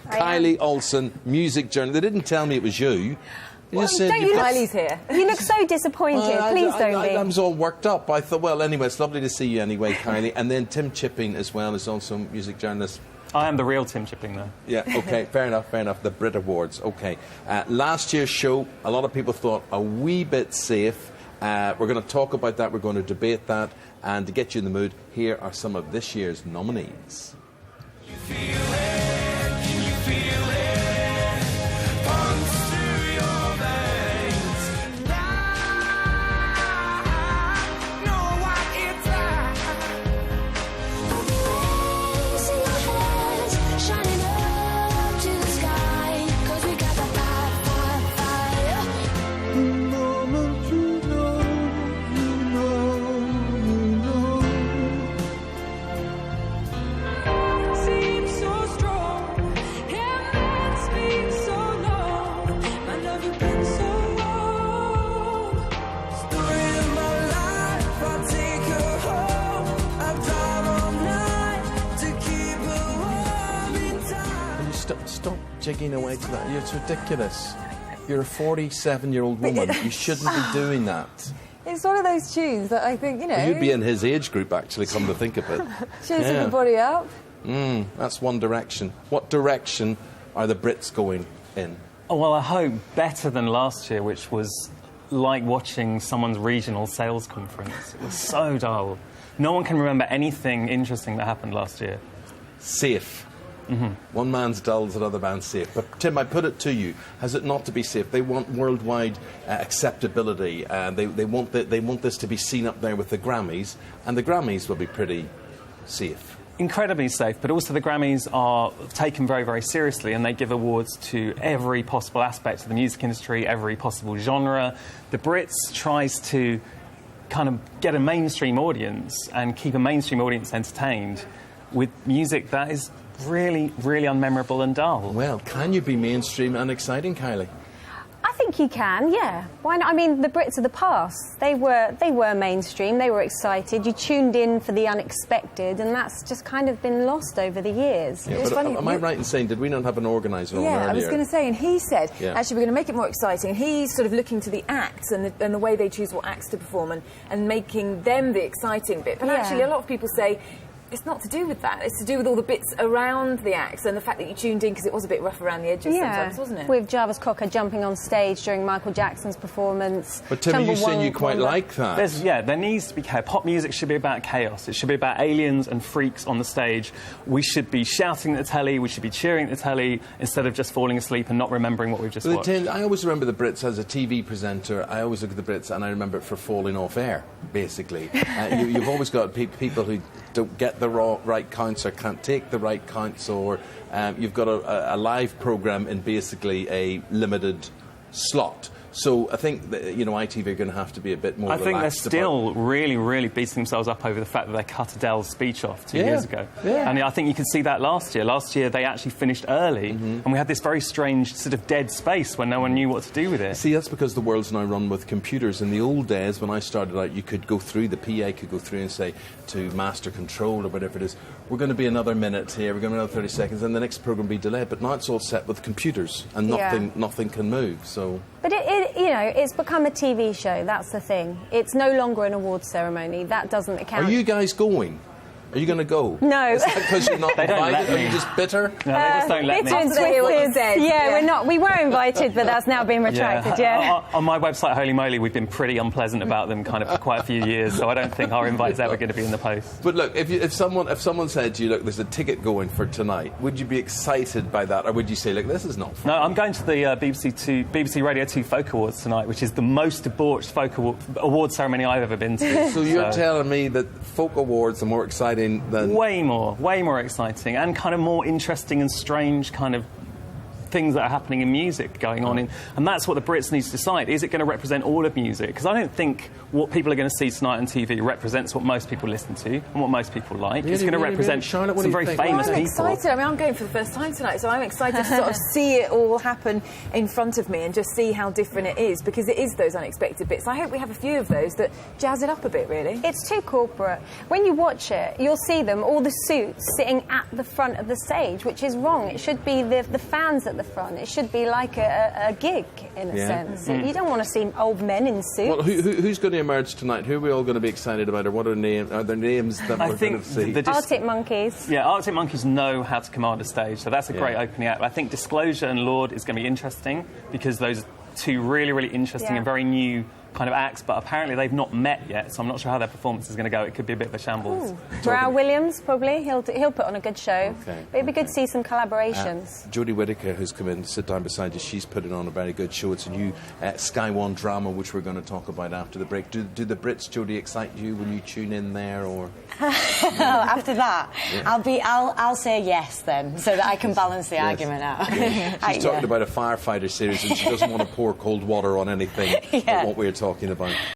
Kylie Olsen, music journalist. They didn't tell me it was you. Well, Kylie's here. You look so disappointed. Please don't be. I was all worked up. I thought, well, anyway, it's lovely to see you anyway, Kylie. And then Tim Chipping as well is also a music journalist. I am the real Tim Chipping, though. Yeah, OK, fair enough, fair enough. The Brit Awards, OK. Last year's show, a lot of people thought a wee bit safe. We're going to talk about that, we're going to debate that. And to get you in the mood, here are some of this year's nominees. You feel it, can you feel it? Pumps through your veins. And I know what it's like. Shining up to the sky, 'cause we got the fire. The moment you know, you know, you know. Seems so strong, yeah, it's been so long. My love, you've been so long. Story of my life, I'll take her home. I'll drive all night to keep her warm in time. You stop jigging away to that. It's ridiculous. You're a 47-year-old woman. You shouldn't be doing that. It's one of those tunes that I think, you know... You'd be in his age group, actually, come to think of it. Cheers everybody up. That's One Direction. What direction are the Brits going in? Oh, well, I hope better than last year, which was like watching someone's regional sales conference. It was so dull. No one can remember anything interesting that happened last year. Safe. One man's dull is another man's safe. But Tim, I put it to you: has it not to be safe? They want worldwide acceptability, and they want this to be seen up there with the Grammys, and the Grammys will be pretty safe. Incredibly safe, but also the Grammys are taken very, very seriously, and they give awards to every possible aspect of the music industry, every possible genre. The Brits tries to kind of get a mainstream audience and keep a mainstream audience entertained with music that is really, really unmemorable and dull. Well, can you be mainstream and exciting, Kylie? I think you can, yeah. Why not? I mean, the Brits of the past, they were mainstream, they were excited. You tuned in for the unexpected, and that's just kind of been lost over the years. Yeah, It's but funny, am I right in saying, did we not have an organiser on Yeah, earlier? I was going to say, and he said, Yeah. actually, we're going to make it more exciting. And he's sort of looking to the acts and the way they choose what acts to perform and making them the exciting bit. But Yeah. actually, a lot of people say, it's not to do with that. It's to do with all the bits around the acts and the fact that you tuned in because it was a bit rough around the edges sometimes, wasn't it? With Jarvis Cocker jumping on stage during Michael Jackson's performance. But Tim, you saying you quite like that? There needs to be chaos. Pop music should be about chaos. It should be about aliens and freaks on the stage. We should be shouting at the telly, we should be cheering at the telly, instead of just falling asleep and not remembering what we've just watched. I always remember the Brits as a TV presenter. I always look at the Brits and I remember it for falling off air, basically. You've always got people who don't get the right counts or can't take the right counts, or you've got a live programme in basically a limited slot. So I think that, ITV are going to have to be a bit more I think they're relaxed still really, really beating themselves up over the fact that they cut Adele's speech off 2 years ago. Yeah. And I think you can see that last year. Last year they actually finished early, and we had this very strange sort of dead space where no one knew what to do with it. See, that's because the world's now run with computers. In the old days, when I started out, you could go through, the PA could go through and say to Master Control or whatever it is, we're going to be another minute here, we're going to be another 30 seconds, and the next programme will be delayed. But now it's all set with computers, and nothing can move, so... But it's become a TV show, that's the thing. It's no longer an awards ceremony, that doesn't account. Are you guys going? Are you going to go? No. Is that because you're not They don't invited? let Are you me. just bitter? No, they just don't let me. Bitter and After they hear what you twisted. said. Yeah, Yeah. we're not. We were invited, but that's now been retracted, yeah. On my website, Holy Moly, we've been pretty unpleasant about them kind of for quite a few years, so I don't think our invite's ever going to be in the post. But look, if someone said to you, look, there's a ticket going for tonight, would you be excited by that, or would you say, look, this is not fun? No, I'm going to the BBC Radio 2 Folk Awards tonight, which is the most debauched folk award ceremony I've ever been to. So you're telling me that Folk Awards are more exciting than... Way more exciting and kind of more interesting and strange kind of things that are happening in music going on. And that's what the Brits need to decide. Is it going to represent all of music? Because I don't think what people are going to see tonight on TV represents what most people listen to and what most people like. It's going to represent Charlotte, what do some you very think? famous I'm people. excited. I mean, I'm going for the first time tonight, so I'm excited to sort of see it all happen in front of me and just see how different it is, because it is those unexpected bits. I hope we have a few of those that jazz it up a bit, really. It's too corporate. When you watch it, you'll see them, all the suits, sitting at the front of the stage, which is wrong. It should be the fans at the front. It should be like a gig, in a sense. You don't want to see old men in suits. Well, who's going to emerge tonight? Who are we all going to be excited about, or what are there names that we're going to see? Arctic Monkeys. Yeah, Arctic Monkeys know how to command a stage, so that's a great opening act. I think Disclosure and Lord is going to be interesting because those are two really, really interesting and very new kind of acts, but apparently they've not met yet, so I'm not sure how their performance is going to go. It could be a bit of a shambles. Brow Williams, probably. He'll put on a good show. Okay, But it'd be good to see some collaborations. Jodie Whittaker, who's come in, sit down beside you, she's putting on a very good show. It's a new Sky One drama, which we're going to talk about after the break. Do the Brits, Jodie, excite you when you tune in there, or...? After that, I'll say yes then, so that I can balance the argument out. She's talking about a firefighter series, and she doesn't want to pour cold water on anything but what we're talking about.